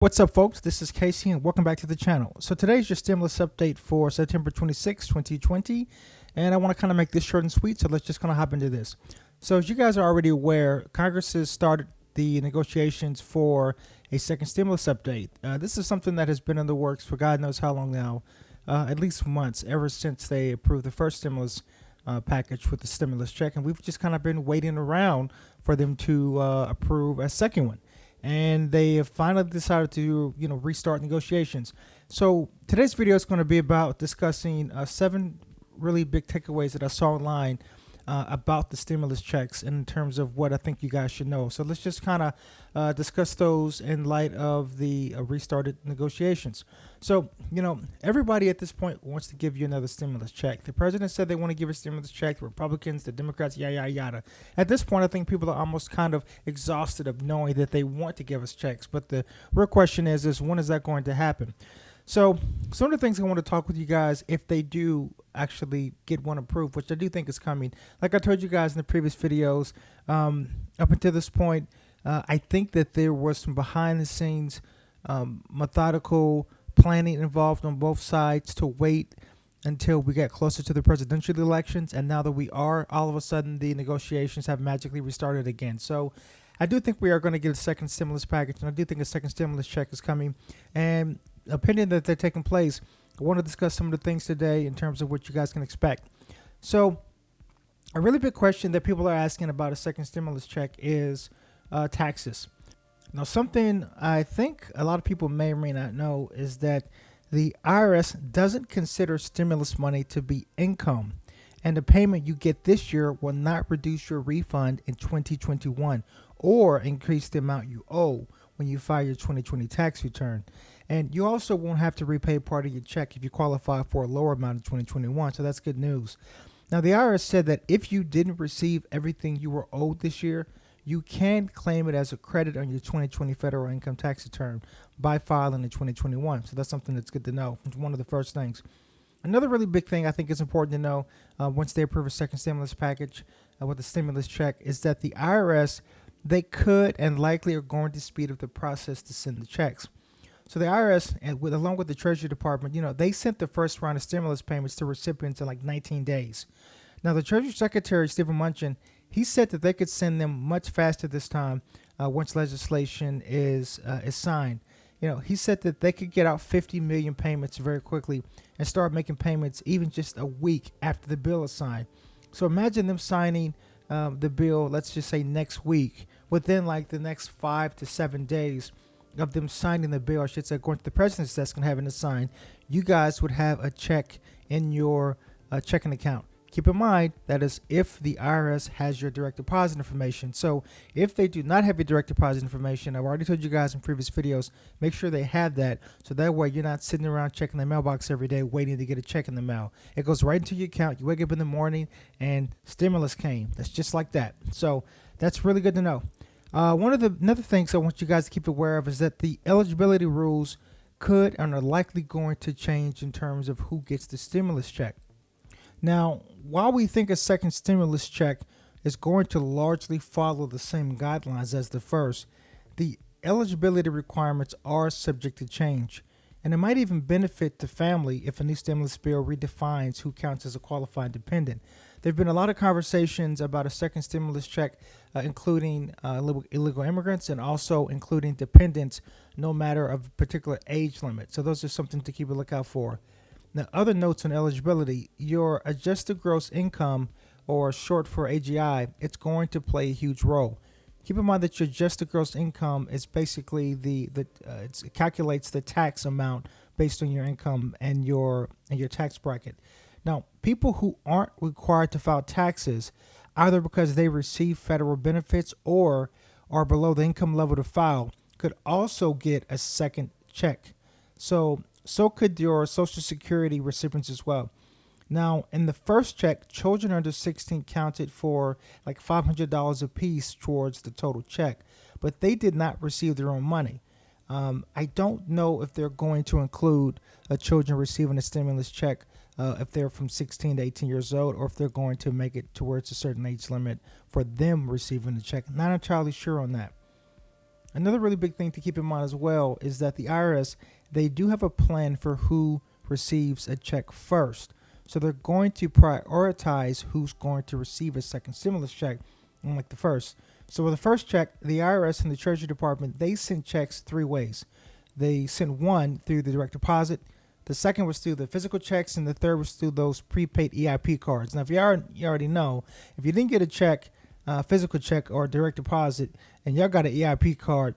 What's up, folks? This is Casey, and welcome back to the channel. So today's your stimulus update for September 26, 2020, and I want to kind of make this short and sweet, so let's just kind of hop into this. So as you guys are already aware, Congress has started the negotiations for a second stimulus update. This is something that has been in the works for God knows how long now, at least months, ever since they approved the first stimulus package with the stimulus check, and we've just kind of been waiting around for them to approve a second one. And they have finally decided to, restart negotiations. So today's video is going to be about discussing 7 really big takeaways that I saw online about the stimulus checks in terms of what I think you guys should know. So let's just kind of discuss those in light of the restarted negotiations. So, everybody at this point wants to give you another stimulus check. The president said they want to give a stimulus check. The Republicans, the Democrats, yada. At this point, I think people are almost kind of exhausted of knowing that they want to give us checks. But the real question is when is that going to happen? So some of the things I want to talk with you guys, if they do actually get one approved, which I do think is coming. Like I told you guys in the previous videos, up until this point, I think that there was some behind the scenes methodical planning involved on both sides to wait until we get closer to the presidential elections. And now that we are, all of a sudden the negotiations have magically restarted again. So I do think we are going to get a second stimulus package, and I do think a second stimulus check is coming. And opinion that they're taking place, I want to discuss some of the things today in terms of what you guys can expect. So a really big question that people are asking about a second stimulus check is taxes. Now, something I think a lot of people may or may not know is that the IRS doesn't consider stimulus money to be income, and the payment you get this year will not reduce your refund in 2021 or increase the amount you owe when you file your 2020 tax return. And you also won't have to repay part of your check if you qualify for a lower amount in 2021, so that's good news. Now, the IRS said that if you didn't receive everything you were owed this year, you can claim it as a credit on your 2020 federal income tax return by filing in 2021. So that's something that's good to know. It's one of the first things. Another really big thing I think is important to know once they approve a second stimulus package with the stimulus check is that the IRS, they could and likely are going to speed up the process to send the checks. So the IRS, along with the Treasury Department, they sent the first round of stimulus payments to recipients in like 19 days. Now, the Treasury Secretary, Stephen Mnuchin, he said that they could send them much faster this time once legislation is signed. He said that they could get out 50 million payments very quickly and start making payments even just a week after the bill is signed. So imagine them signing the bill, let's just say next week, within like the next 5 to 7 days of them signing the bill, I should say, going to the president's desk and having it signed, you guys would have a check in your checking account. Keep in mind, that is if the IRS has your direct deposit information. So if they do not have your direct deposit information, I've already told you guys in previous videos, make sure they have that. So that way you're not sitting around checking the mailbox every day waiting to get a check in the mail. It goes right into your account. You wake up in the morning and stimulus came. That's just like that. So that's really good to know. One of the other things I want you guys to keep aware of is that the eligibility rules could and are likely going to change in terms of who gets the stimulus check. Now, while we think a second stimulus check is going to largely follow the same guidelines as the first, the eligibility requirements are subject to change. And it might even benefit the family if a new stimulus bill redefines who counts as a qualified dependent. There have been a lot of conversations about a second stimulus check, including illegal immigrants and also including dependents, no matter of particular age limit. So those are something to keep a lookout for. Now, other notes on eligibility, your adjusted gross income, or short for AGI, it's going to play a huge role. Keep in mind that your adjusted gross income is basically it calculates the tax amount based on your income and your tax bracket. Now, people who aren't required to file taxes, either because they receive federal benefits or are below the income level to file, could also get a second check. So could your Social Security recipients as well. Now, in the first check, children under 16 counted for like $500 apiece towards the total check, but they did not receive their own money. I don't know if they're going to include children receiving a stimulus check if they're from 16 to 18 years old, or if they're going to make it towards a certain age limit for them receiving the check. Not entirely sure on that. Another really big thing to keep in mind as well is that the IRS, they do have a plan for who receives a check first. So they're going to prioritize who's going to receive a second stimulus check, unlike the first. So with the first check, the IRS and the Treasury Department, they sent checks three ways. They sent one through the direct deposit, the second was through the physical checks, and the third was through those prepaid EIP cards. Now, if you already know, if you didn't get a check, physical check or direct deposit, and y'all got an EIP card,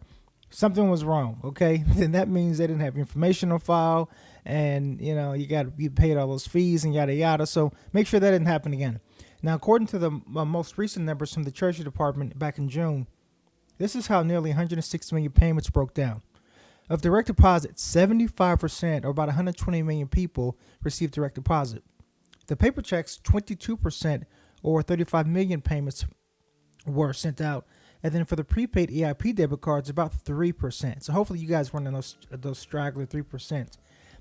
something was wrong, okay? Then that means they didn't have information on file, and you paid all those fees and yada yada. So make sure that didn't happen again. Now, according to the most recent numbers from the Treasury Department back in June, this is how nearly 160 million payments broke down. Of direct deposit, 75%, or about 120 million people, received direct deposit. The paper checks, 22%, or 35 million payments were sent out. And then for the prepaid EIP debit cards, about 3%. So hopefully you guys weren't in those straggler 3%.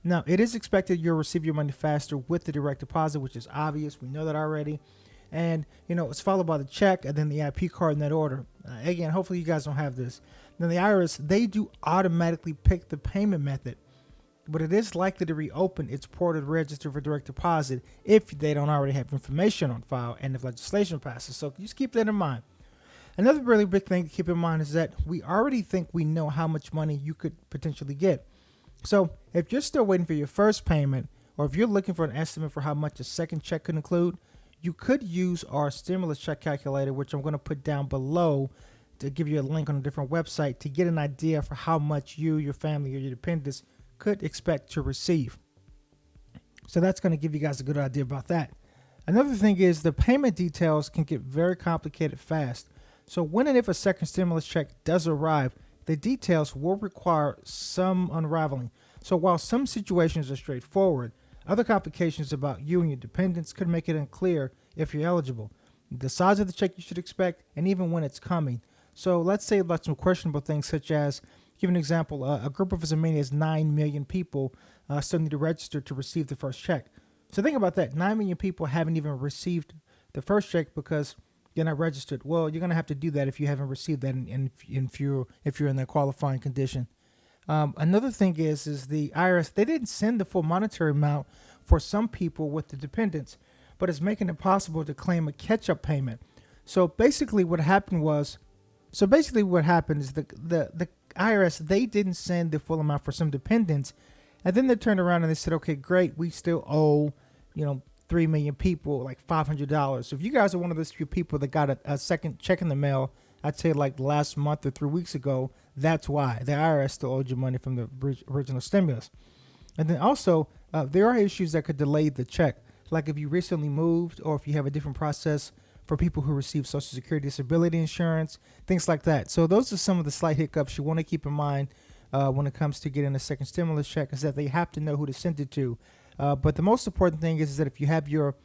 Now, it is expected you'll receive your money faster with the direct deposit, which is obvious. We know that already. And, it's followed by the check and then the EIP card in that order. Again, hopefully you guys don't have this. Now, the IRS, they do automatically pick the payment method, but it is likely to reopen its portal register for direct deposit if they don't already have information on file and if legislation passes. So just keep that in mind. Another really big thing to keep in mind is that we already think we know how much money you could potentially get. So if you're still waiting for your first payment, or if you're looking for an estimate for how much a second check could include, you could use our stimulus check calculator, which I'm going to put down below to give you a link on a different website to get an idea for how much you, your family, or your dependents could expect to receive. So that's going to give you guys a good idea about that. Another thing is the payment details can get very complicated fast. So when and if a second stimulus check does arrive, the details will require some unraveling. So while some situations are straightforward, other complications about you and your dependents could make it unclear if you're eligible, the size of the check you should expect, and even when it's coming. So let's say about some questionable things, such as, give an example, a group of as many as 9 million people still need to register to receive the first check. So think about that. 9 million people haven't even received the first check because you're not registered. Well, you're going to have to do that if you haven't received that if you're in that qualifying condition. Another thing is the IRS, they didn't send the full monetary amount for some people with the dependents, but it's making it possible to claim a catch-up payment. So basically what happened is the IRS, they didn't send the full amount for some dependents, and then they turned around and they said, okay, great, we still owe, 3 million people like $500. So if you guys are one of those few people that got a second check in the mail, I'd say like last month or 3 weeks ago, that's why the IRS still owed you money from the original stimulus. And then also, there are issues that could delay the check, like if you recently moved or if you have a different process for people who receive Social Security disability insurance, things like that. So those are some of the slight hiccups you want to keep in mind when it comes to getting a second stimulus check, is that they have to know who to send it to. But the most important thing is that if you have your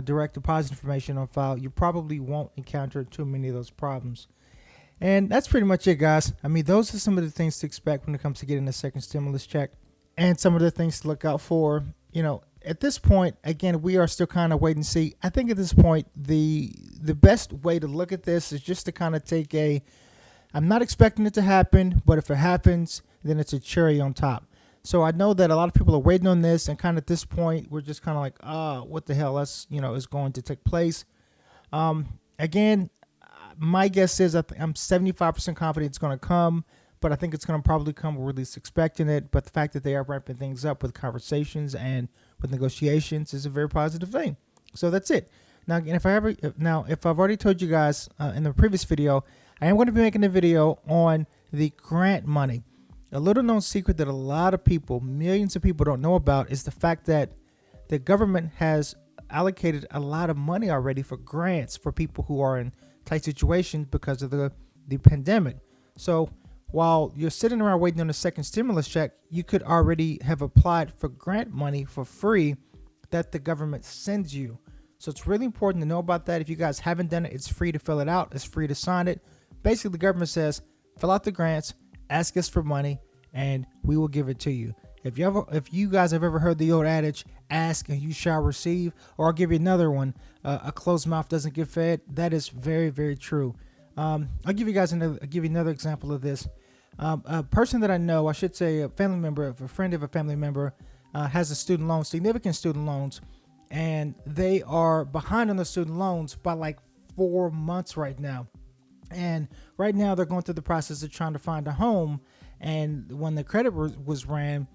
direct deposit information on file, you probably won't encounter too many of those problems. And that's pretty much it, guys. I mean, those are some of the things to expect when it comes to getting a second stimulus check, and some of the things to look out for. At this point, again, we are still kind of wait and see. I think at this point, the best way to look at this is just to kind of take I'm not expecting it to happen, but if it happens, then it's a cherry on top. So I know that a lot of people are waiting on this, and kind of at this point, we're just kind of like, what the hell is going to take place. Again, my guess is I'm 75% confident it's going to come, but I think it's going to probably come. We're at least expecting it. But the fact that they are ramping things up with conversations and with negotiations is a very positive thing. So that's it. Now, again, if I've already told you guys in the previous video, I am going to be making a video on the grant money. A little known secret that a lot of people, millions of people, don't know about is the fact that the government has allocated a lot of money already for grants for people who are in tight situations because of the pandemic. So while you're sitting around waiting on a second stimulus check, you could already have applied for grant money for free that the government sends you. So it's really important to know about that. If you guys haven't done it, it's free to fill it out. It's free to sign it. Basically, the government says, fill out the grants, ask us for money, and we will give it to you. If you guys have ever heard the old adage, ask and you shall receive, or I'll give you another one, a closed mouth doesn't get fed, that is very, very true. I'll give you guys another example of this. A person that I know, I should say a family member, a friend of a family member, has a student loan, significant student loans, and they are behind on the student loans by like 4 months right now. And right now they're going through the process of trying to find a home. And when the credit was ran,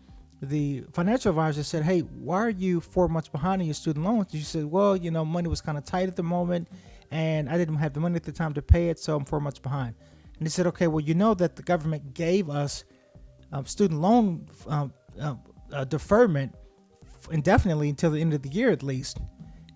the financial advisor said, "Hey, why are you 4 months behind on your student loans?" And she said, "Well, money was kind of tight at the moment, and I didn't have the money at the time to pay it, so I'm 4 months behind." And they said, "Okay, well, you know that the government gave us student loan deferment indefinitely until the end of the year at least."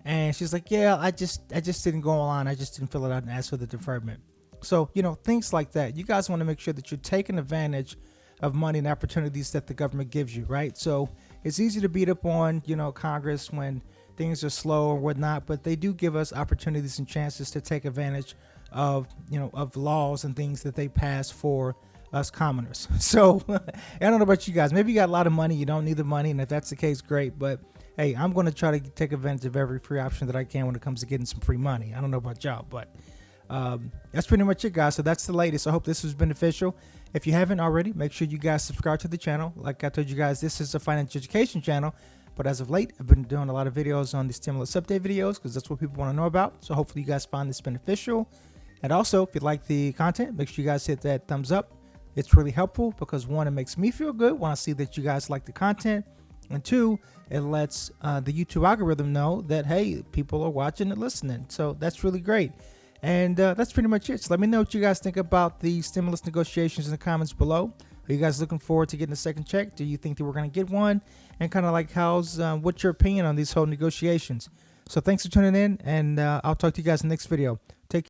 And she's like, "Yeah, I just didn't go online. I just didn't fill it out and ask for the deferment." So, things like that. You guys want to make sure that you're taking advantage of money and opportunities that the government gives you, right? So it's easy to beat up on, Congress when things are slow or whatnot, but they do give us opportunities and chances to take advantage of, of laws and things that they pass for us commoners. So I don't know about you guys. Maybe you got a lot of money. You don't need the money. And if that's the case, great. But hey, I'm going to try to take advantage of every free option that I can when it comes to getting some free money. I don't know about y'all, but that's pretty much it, guys. So that's the latest. I hope this was beneficial. If you haven't already, make sure you guys subscribe to the channel. Like I told you guys, this is a financial education channel, but as of late, I've been doing a lot of videos on the stimulus update videos because that's what people want to know about. So hopefully you guys find this beneficial. And also, if you like the content, make sure you guys hit that thumbs up. It's really helpful because one, it makes me feel good when I see that you guys like the content. And two, it lets the YouTube algorithm know that, hey, people are watching and listening. So that's really great. And that's pretty much it. So let me know what you guys think about the stimulus negotiations in the comments below. Are you guys looking forward to getting a second check? Do you think that we're going to get one? And kind of like what's your opinion on these whole negotiations? So thanks for tuning in, and I'll talk to you guys in the next video. Take care.